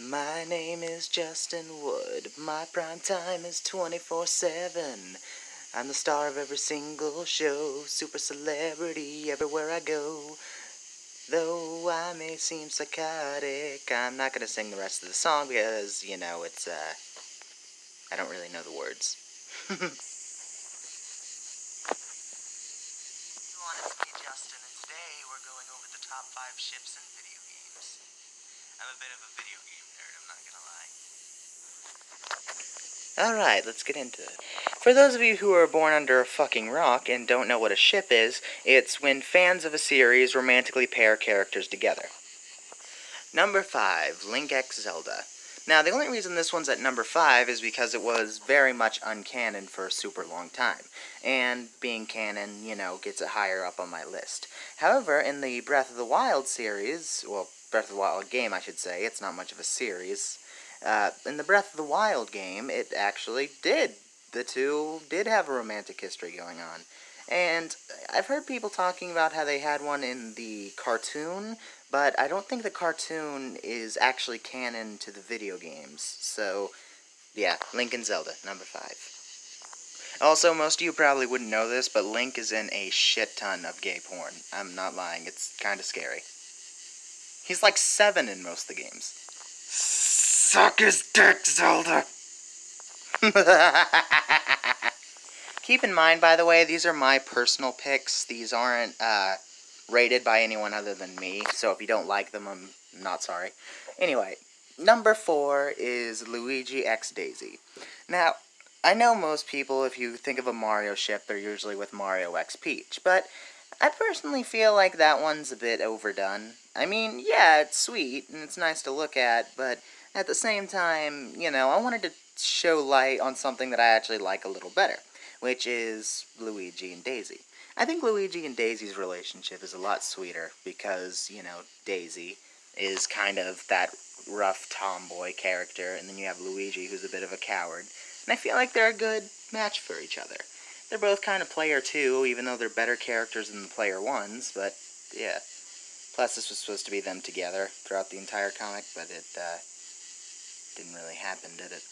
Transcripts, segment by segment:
My name is Justin Wood. My prime time is 24/7. I'm the star of every single show, super celebrity everywhere I go. Though I may seem psychotic, I'm not gonna sing the rest of the song because, it's, I don't really know the words. You want to be Justin, and today we're going over the top 5 ships in video games. I'm a bit of a video game nerd, I'm not gonna lie. Alright, let's get into it. For those of you who are born under a fucking rock and don't know what a ship is, it's when fans of a series romantically pair characters together. Number 5, Link x Zelda. Now, the only reason this one's at number 5 is because it was very much uncanon for a super long time. And being canon, gets it higher up on my list. However, in the Breath of the Wild series, well, Breath of the Wild game, I should say, it's not much of a series. In the Breath of the Wild game, it actually did. The two did have a romantic history going on. And I've heard people talking about how they had one in the cartoon, but I don't think the cartoon is actually canon to the video games. So, yeah, Link and Zelda, number 5. Also, most of you probably wouldn't know this, but Link is in a shit ton of gay porn. I'm not lying, it's kind of scary. He's like 7 in most of the games. Suck his dick, Zelda! Keep in mind, by the way, these are my personal picks. These aren't rated by anyone other than me, so if you don't like them, I'm not sorry. Anyway, number 4 is Luigi x Daisy. Now, I know most people, if you think of a Mario ship, they're usually with Mario x Peach, but I personally feel like that one's a bit overdone. I mean, yeah, it's sweet, and it's nice to look at, but at the same time, I wanted to show light on something that I actually like a little better, which is Luigi and Daisy. I think Luigi and Daisy's relationship is a lot sweeter because, Daisy is kind of that rough tomboy character, and then you have Luigi, who's a bit of a coward. And I feel like they're a good match for each other. They're both kind of player 2, even though they're better characters than the player 1s, but, yeah. Plus, this was supposed to be them together throughout the entire comic, but it, didn't really happen, did it?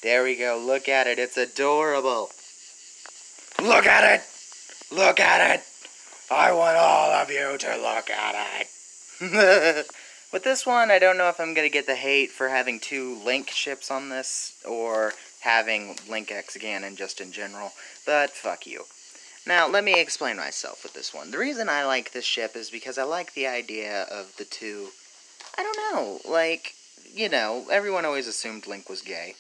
There we go, look at it, it's adorable! Look at it! Look at it! I want all of you to look at it! With this one, I don't know if I'm gonna get the hate for having 2 Link ships on this, or having Link x Ganon just in general, but fuck you. Now, let me explain myself with this one. The reason I like this ship is because I like the idea of the two, I don't know, like, everyone always assumed Link was gay.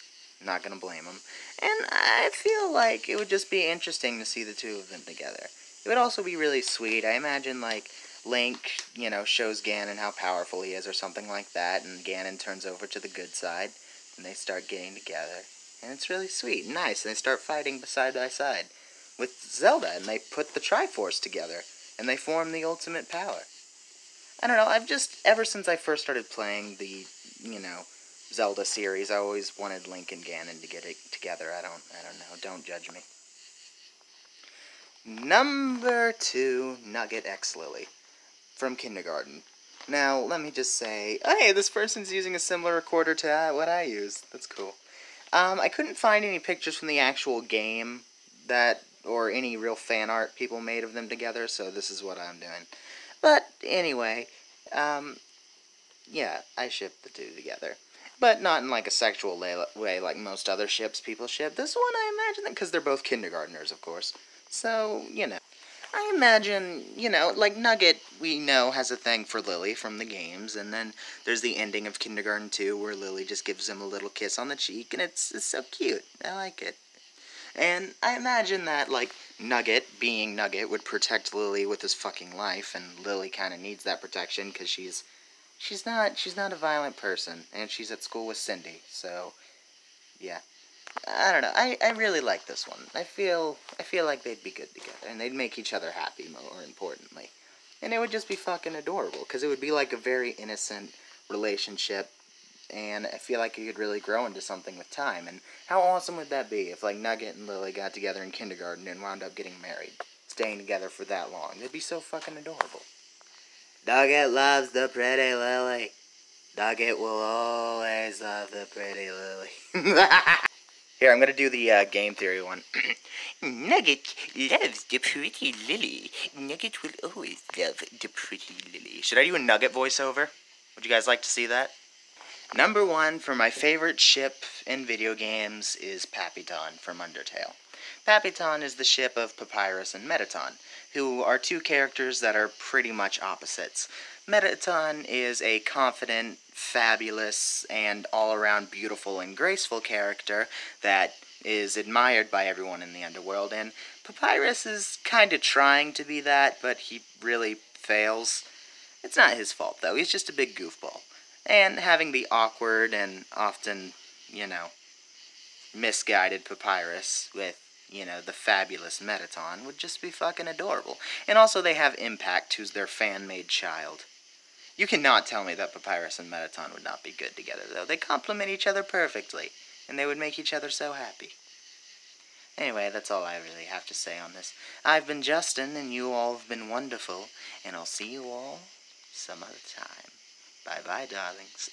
Not gonna blame him. And I feel like it would just be interesting to see the two of them together. It would also be really sweet. I imagine, like, Link, shows Ganon how powerful he is or something like that, and Ganon turns over to the good side, and they start getting together. And it's really sweet and nice, and they start fighting side by side with Zelda, and they put the Triforce together, and they form the ultimate power. I don't know, I've just, ever since I first started playing the, Zelda series, I always wanted Link and Ganon to get it together. I don't know, don't judge me. Number 2, Nugget x Lily, from Kindergarten. Now, let me just say, hey, this person's using a similar recorder to what I use. That's cool. I couldn't find any pictures from the actual game or any real fan art people made of them together, so this is what I'm doing. But, anyway, yeah, I ship the two together. But not in, like, a sexual way like most other ships people ship. This one, I imagine that because they're both kindergartners, of course. So, I imagine, like Nugget, we know, has a thing for Lily from the games, and then there's the ending of Kindergarten 2 where Lily just gives him a little kiss on the cheek, and it's so cute. I like it. And I imagine that, like, Nugget, being Nugget, would protect Lily with his fucking life, and Lily kind of needs that protection because she's not a violent person, and she's at school with Cindy, so, yeah. I don't know, I really like this one. I feel like they'd be good together, and they'd make each other happy, more importantly. And it would just be fucking adorable, because it would be like a very innocent relationship, and I feel like it could really grow into something with time. And how awesome would that be if, like, Nugget and Lily got together in kindergarten and wound up getting married, staying together for that long? That'd be so fucking adorable. Nugget loves the pretty Lily. Nugget will always love the pretty lily. Here, I'm gonna do the game theory one. Nugget loves the pretty lily. Nugget will always love the pretty lily. Should I do a Nugget voiceover? Would you guys like to see that? Number 1 for my favorite ship in video games is Papillon from Undertale. Papillon is the ship of Papyrus and Mettaton, who are 2 characters that are pretty much opposites. Mettaton is a confident, fabulous, and all-around beautiful and graceful character that is admired by everyone in the underworld, and Papyrus is kinda trying to be that, but he really fails. It's not his fault, though. He's just a big goofball. And having the awkward and often, misguided Papyrus with, the fabulous Mettaton would just be fucking adorable. And also they have Impact, who's their fan-made child. You cannot tell me that Papyrus and Mettaton would not be good together, though. They complement each other perfectly, and they would make each other so happy. Anyway, that's all I really have to say on this. I've been Justin, and you all have been wonderful, and I'll see you all some other time. Bye-bye, darlings.